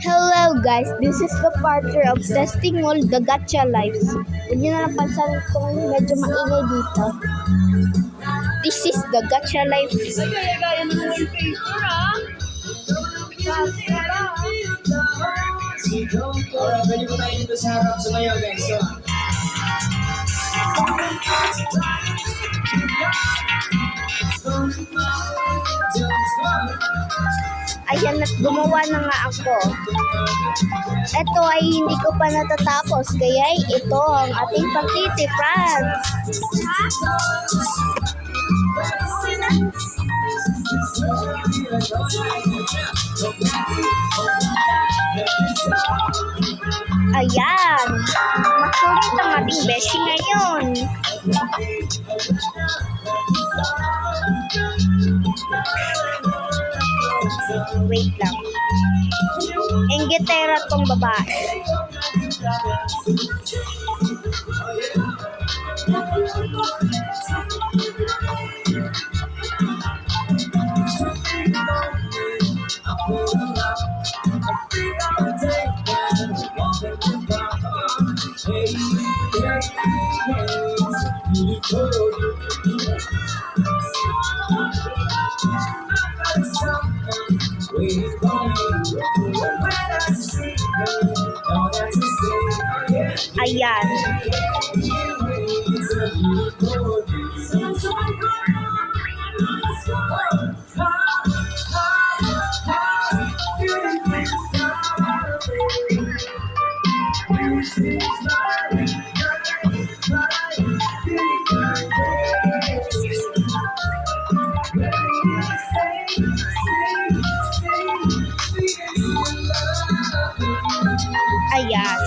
Hello guys, this is the partner of testing all the gacha lives. Huwag niyo na lang pansanin kung medyo maingay dito. This is the gacha lives. Gaya ng wallpaper Alright, pwede po tayo dito sa harap sa mayo guys. So, Ayan at gumawa na nga ako. Ito ay hindi ko pa natatapos, kaya ito ang ating pagtitipran. Ayan, makulit ang ating beshi ngayon. Wait lang. Inggitera tong babae. Ayan. Ayan.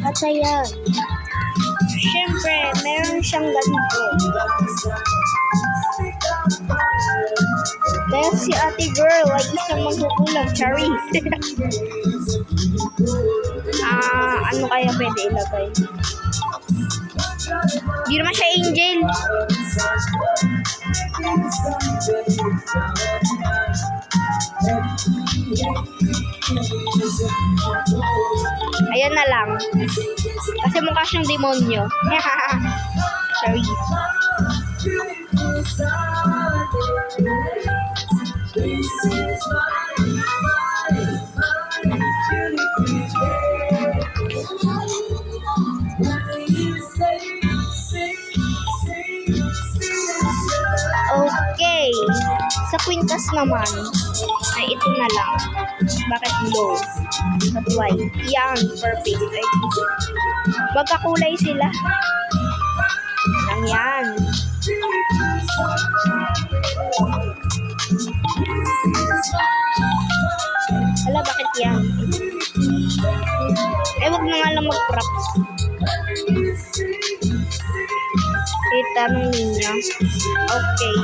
At ayan. Siyempre, meron siyang ganito. Dahil si ate girl ay isang magkukulang charis. Ano kaya pwede ilagay? Hindi naman siya angel. Ayan na lang. Kasi mukha siyang demonyo. Sorry. Okay. Sa kwintas naman, ay ito na lang. Bakit low? At why? Yan, perfect. Right? Magkakulay sila. Lang yan. Hala, bakit yan? Eh, wag na nga lang mag-props. Itanong ninyo. Okay.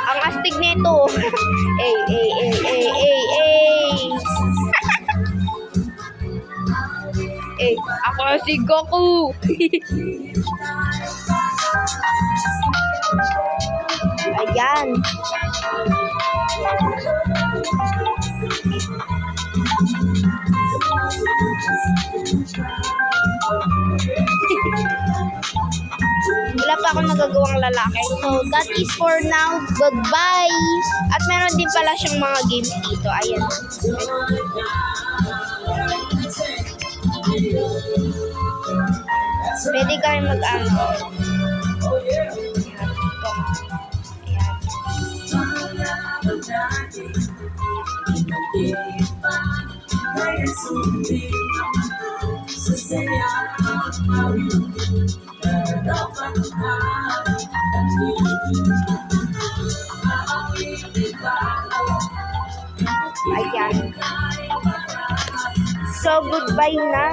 Ang astig nito. Ako si Goku. Ayan. Wala pa akong nagagawang lalaki. So, that is for now. Goodbye! At meron din pala siyang mga games dito. Ayan. Pwede kami mag-ano. Ayan. Ayan. So, goodbye na.